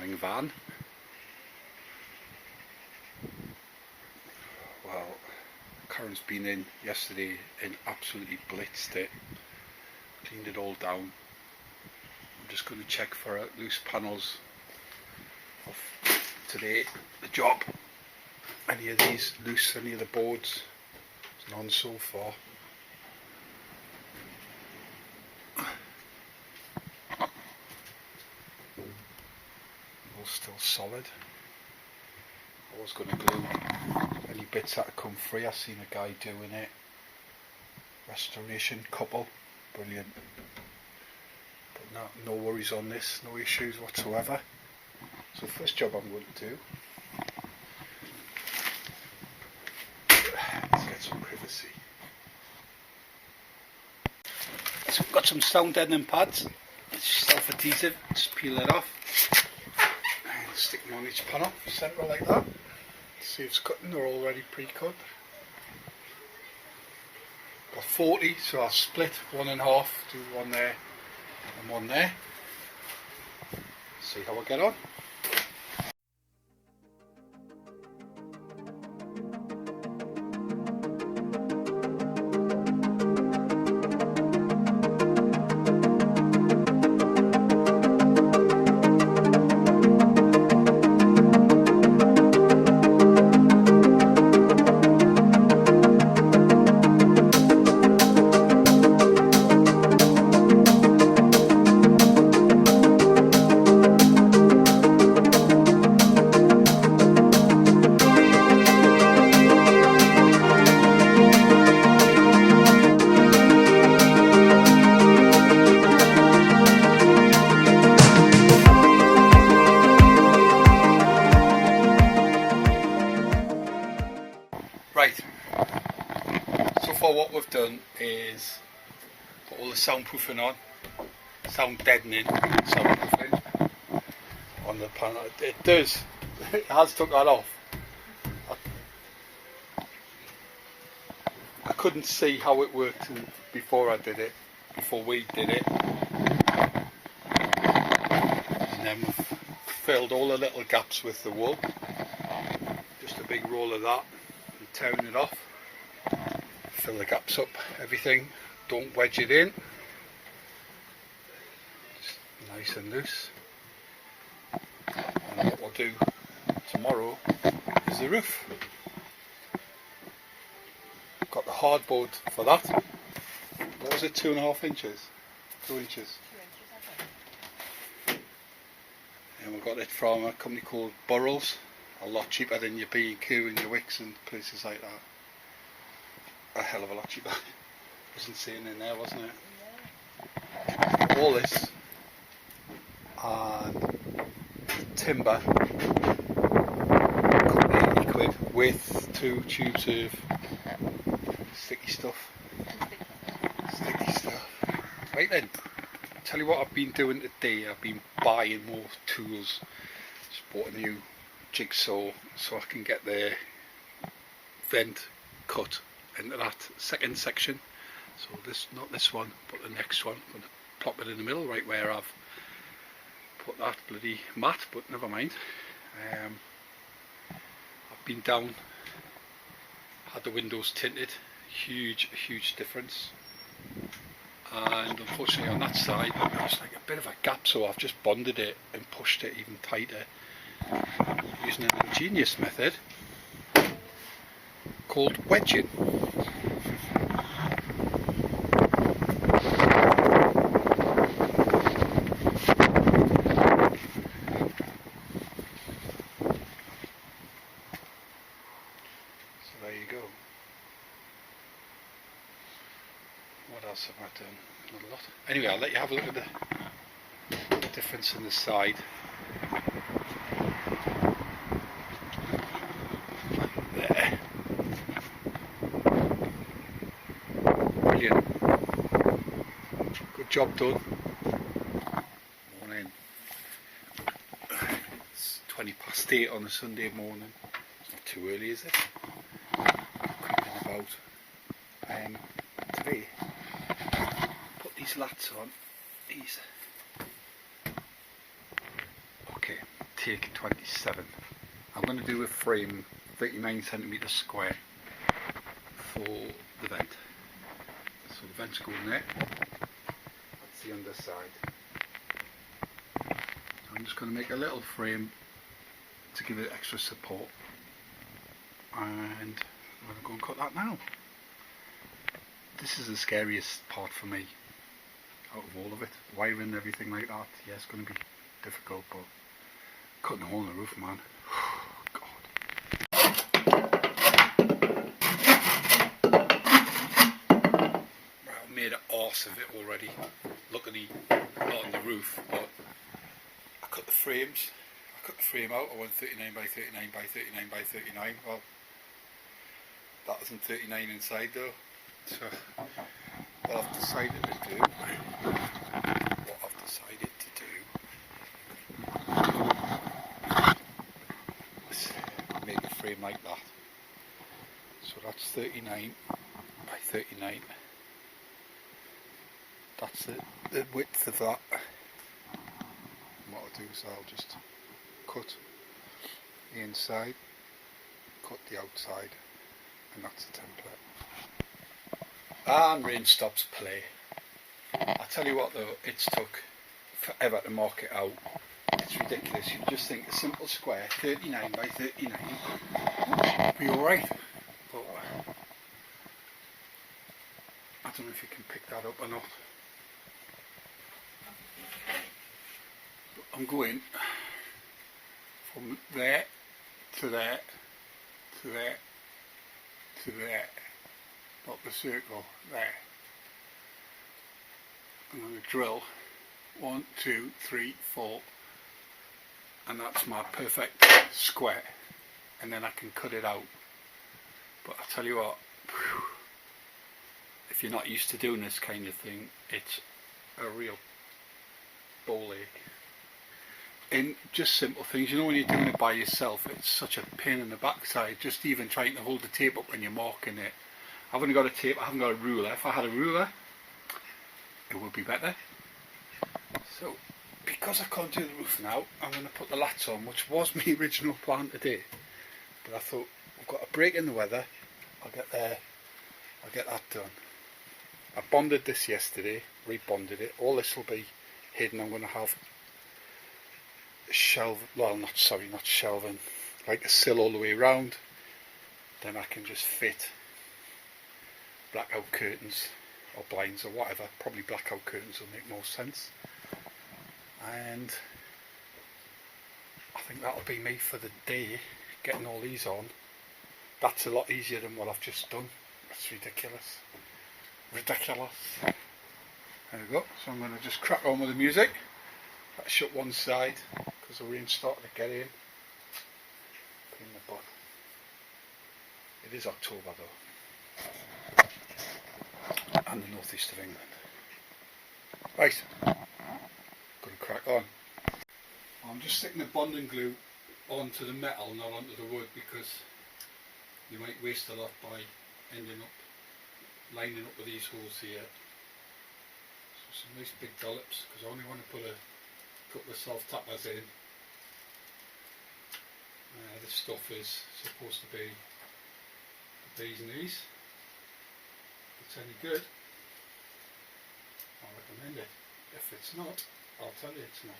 morning van. Well, Karen's been in yesterday and absolutely blitzed it, cleaned it all down. I'm just going to check for loose panels of today, the job. Any of these loose, any of the boards, none so far. All still solid. I was going to glue any bits that had come free. I've seen a guy doing it. Restoration couple, brilliant. But no worries on this, no issues whatsoever. So the first job I'm going to do, let's get some privacy. So we've got some sound deadening pads. It's self-adhesive, just peel it off. And stick them on each panel, centre like that. See if it's cutting, they're already pre-cut. Got 40, so I'll split one in half, do one there and one there. See how I get on. Right, so far what we've done is put all the soundproofing on, sound deadening, soundproofing on the panel. It has took that off. I couldn't see how it worked before we did it. And then we've filled all the little gaps with the wool, just a big roll of that. Tearing it off, fill the gaps up, everything, don't wedge it in, just nice and loose. And what we'll do tomorrow is the roof. Got the hardboard for that. What was it, 2.5 inches? 2 inches. And we got it from a company called Burrell's. A lot cheaper than your B&Q and your Wicks and places like that. A hell of a lot cheaper. Wasn't sitting in there, wasn't it? Yeah. All this and timber, £80 with 2 tubes of sticky stuff. Right then, I'll tell you what I've been doing today. I've been buying more tools. Just bought a new jigsaw so I can get the vent cut into that second section. So this, not this one, but the next one. I'm going to plop it in the middle, right where I've put that bloody mat, but never mind. I've been down, had the windows tinted, huge difference. And unfortunately on that side there's like a bit of a gap, so I've just bonded it and pushed it even tighter using an ingenious method called wedging. So there you go. What else have I done? Not a lot. Anyway, I'll let you have a look at the difference in the side. There. Brilliant. Good job done. Morning. It's 8:20 on a Sunday morning. It's not too early, is it? Creeping about. Today, put these lats on. These. Okay, take 27. I'm going to do a frame 39cm square for the vent. So the vent's going there. That's the underside. I'm just going to make a little frame to give it extra support, and I'm going to go and cut that now. This is the scariest part for me out of all of it. Wiring and everything like that, yeah, it's going to be difficult, but cutting a hole in the roof, man. I made an arse of it already. Luckily not on the roof, but I cut the frames. I cut the frame out. I went 39 by 39 by 39 by 39. Well, that wasn't 39 inside though. So what I've decided to do is make a frame like that. So that's 39 by 39. That's the width of that. And what I'll do is I'll just cut the inside, cut the outside, and that's the template. And rain stops play. I tell you what though, it's took forever to mark it out. It's ridiculous. You just think a simple square, 39 by 39, would be alright. But I don't know if you can pick that up or not. But I'm going from there to there to there to there. Not the circle, there. I'm going to drill 1, 2, 3, 4, and that's my perfect square, and then I can cut it out. But I tell you what, if you're not used to doing this kind of thing, it's a real ball ache. In just simple things, you know, when you're doing it by yourself, it's such a pain in the backside, just even trying to hold the tape up when you're marking it. I've only got a tape, I haven't got a ruler. If I had a ruler, it would be better. So, because I can't do the roof now, I'm going to put the lats on, which was my original plan today. But I thought, we've got a break in the weather, I'll get that done. I bonded this yesterday, rebonded it. All this will be hidden. I'm going to have a shelving, not shelving, like a sill all the way around. Then I can just fit blackout curtains or blinds or whatever. Probably blackout curtains will make more sense. And I think that'll be me for the day, getting all these on. That's a lot easier than what I've just done. That's ridiculous. There we go. So I'm going to just crack on with the music. Let's shut one side because the rain's starting to get in. In the butt. It is October though. And the northeast of England. Right, gonna crack on. I'm just sticking the bonding glue onto the metal, not onto the wood, because you might waste a lot by ending up lining up with these holes here. So some nice big dollops, because I only want to put a couple of self tappers in. This stuff is supposed to be these and these. If it's any good, I'll recommend it. If it's not, I'll tell you it's not.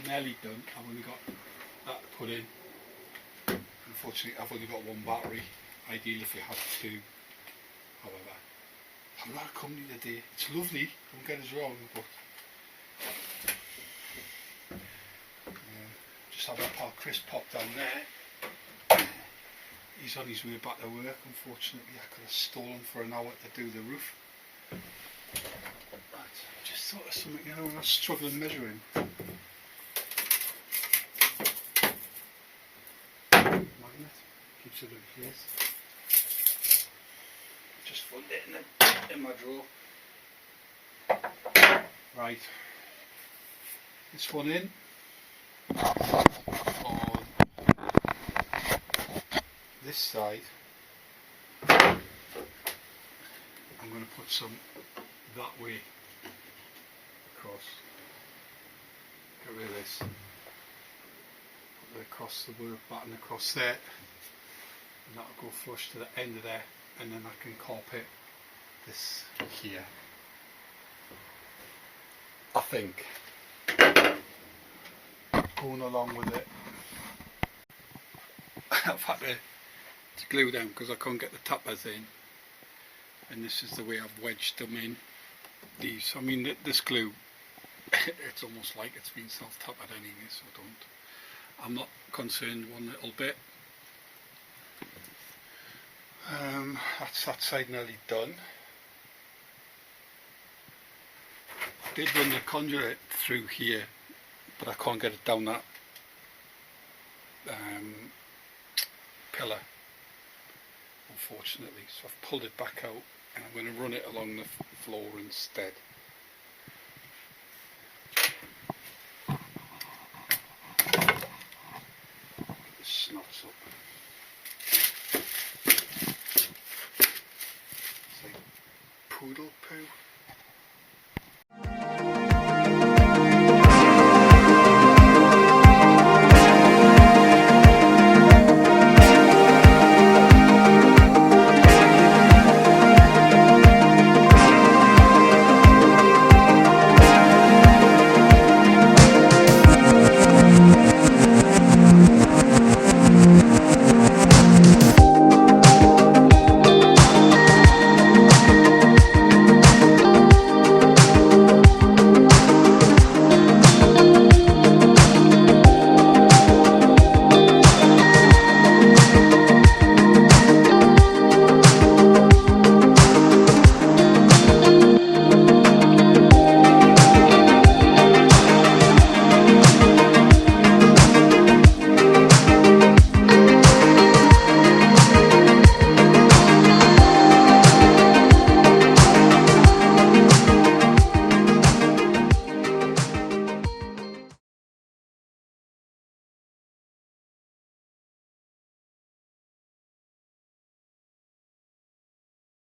Nearly done. I've only got that to put in. Unfortunately, I've only got one battery. Ideal if you had two. However, I'm not a company today. It's lovely, don't get us wrong, but just have that part Chris popped down there. He's on his way back to work. Unfortunately, I could have stolen for an hour to do the roof. But just thought of something, you know, when I was struggling measuring. Keeps it in place. Just fold it in my drawer. Right, this one in on this side. I'm going to put some that way across. Get rid of this. Put it across the work batten across there, and that'll go flush to the end of there, and then I can carpet this here. I think going along with it, I've had to glue down because I can't get the tappers in, and this is the way I've wedged them in. These, I mean, this glue, it's almost like it's been self-tapped anyway, so I'm not concerned one little bit. That's that side nearly done. I did run the conduit through here, but I can't get it down that pillar, unfortunately, so I've pulled it back out and I'm going to run it along the floor instead. Get the snots up. It's like poodle poo.